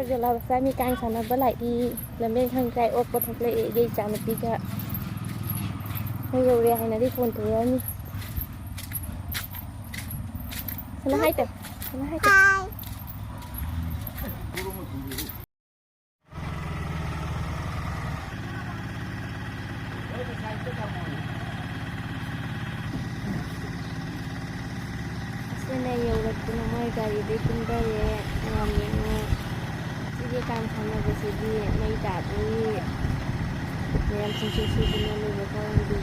giờ là sai mi canh sản với lại đi làm bên thằng trai ốp có thằng lệ đi chạm một tí cả bây giờ đây hay là đi phun thử anh nó hay thật nó hay thật bên đây nhiều là chúng nó gari đi cùng đây làm những cái cam khăn là cái gì mấy đạp đi em xin xin xin đi lên được không đi được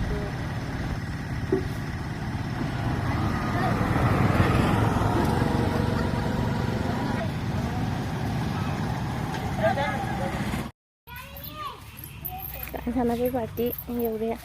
cam khăn là cái quả tí nhiều đấy ạ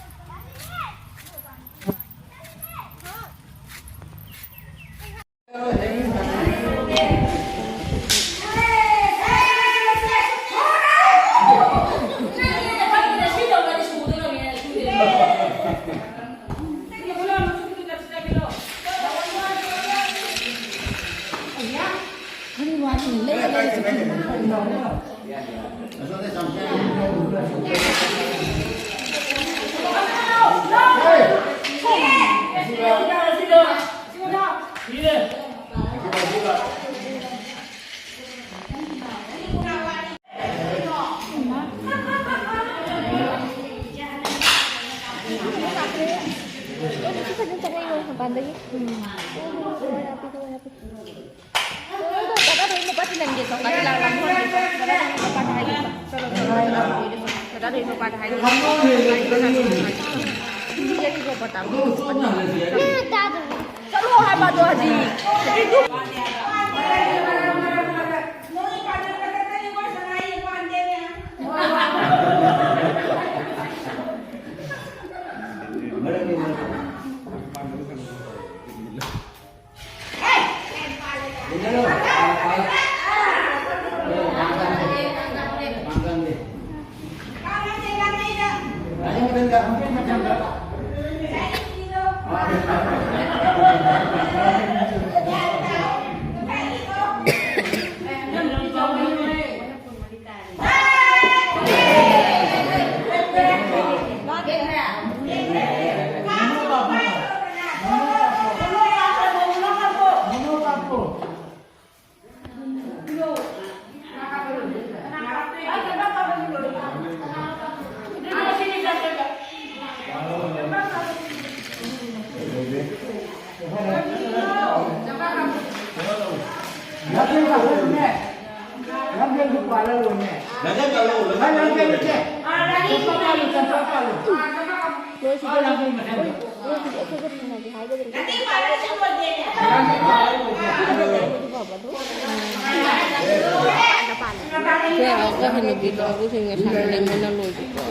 Kan lebih bagus hingga sampai dengan lalu juga.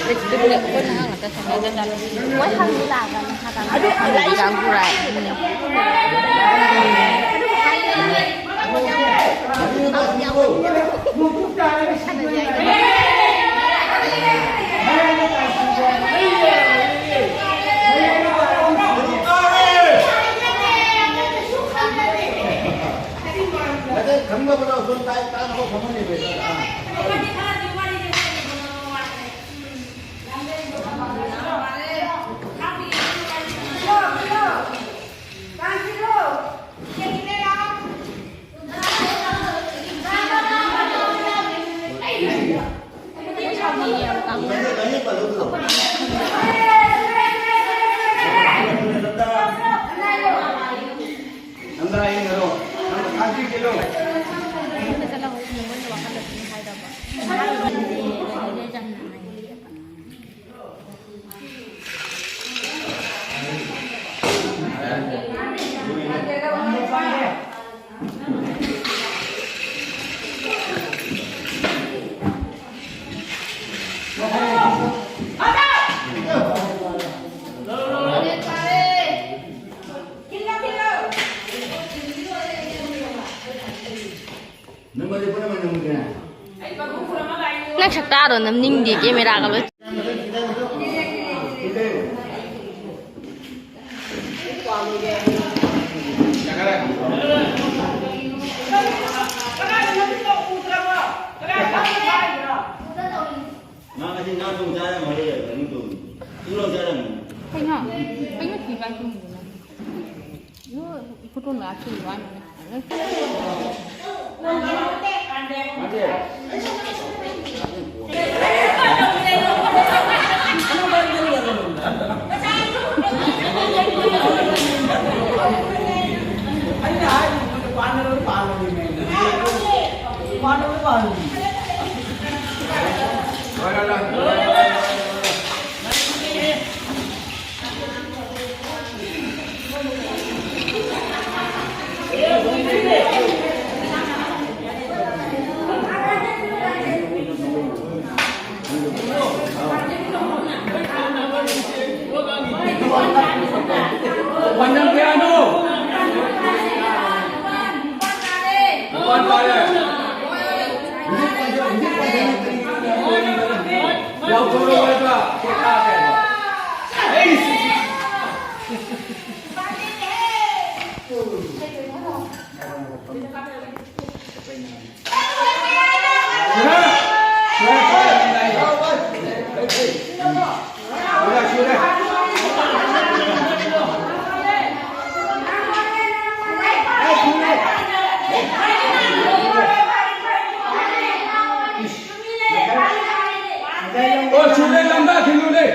Itu boleh pun hang atas sampai dengan lalu. Wah hang dilakukan, aduh diganggu rai. Kamu boleh usul tay tanah kau kamu ni betul. Anda ini karo, anda kilo. Nang sakta do nam ning di camera ka lo ขี่วันPanjang piano. Bukan boleh. Jauh dulu mereka. Kita Oh, sudah lambat dulu deh.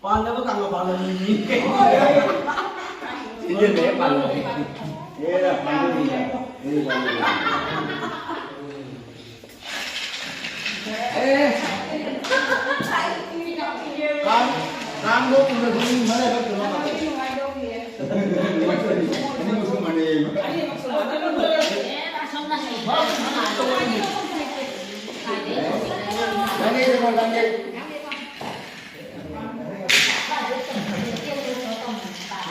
Pandai bukan lo pandai ini. Ini dia pandai. Ini dah pandai ni. Ini pandai. Kan lo punya bini mana dah tu nama? Ini musuh mana? Mana dia mau tanya?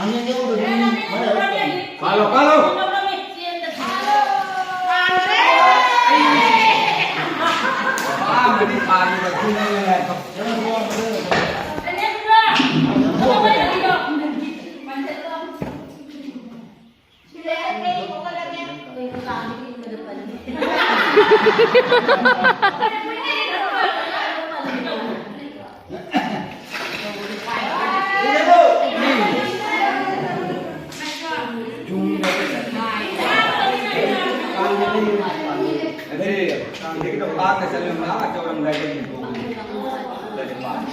Hanya dia udah bini mana? Kalau. Jadi pagi begini lah. Jangan buang betul. Jadi kita pakai saling mana orang lain itu. Dari mana?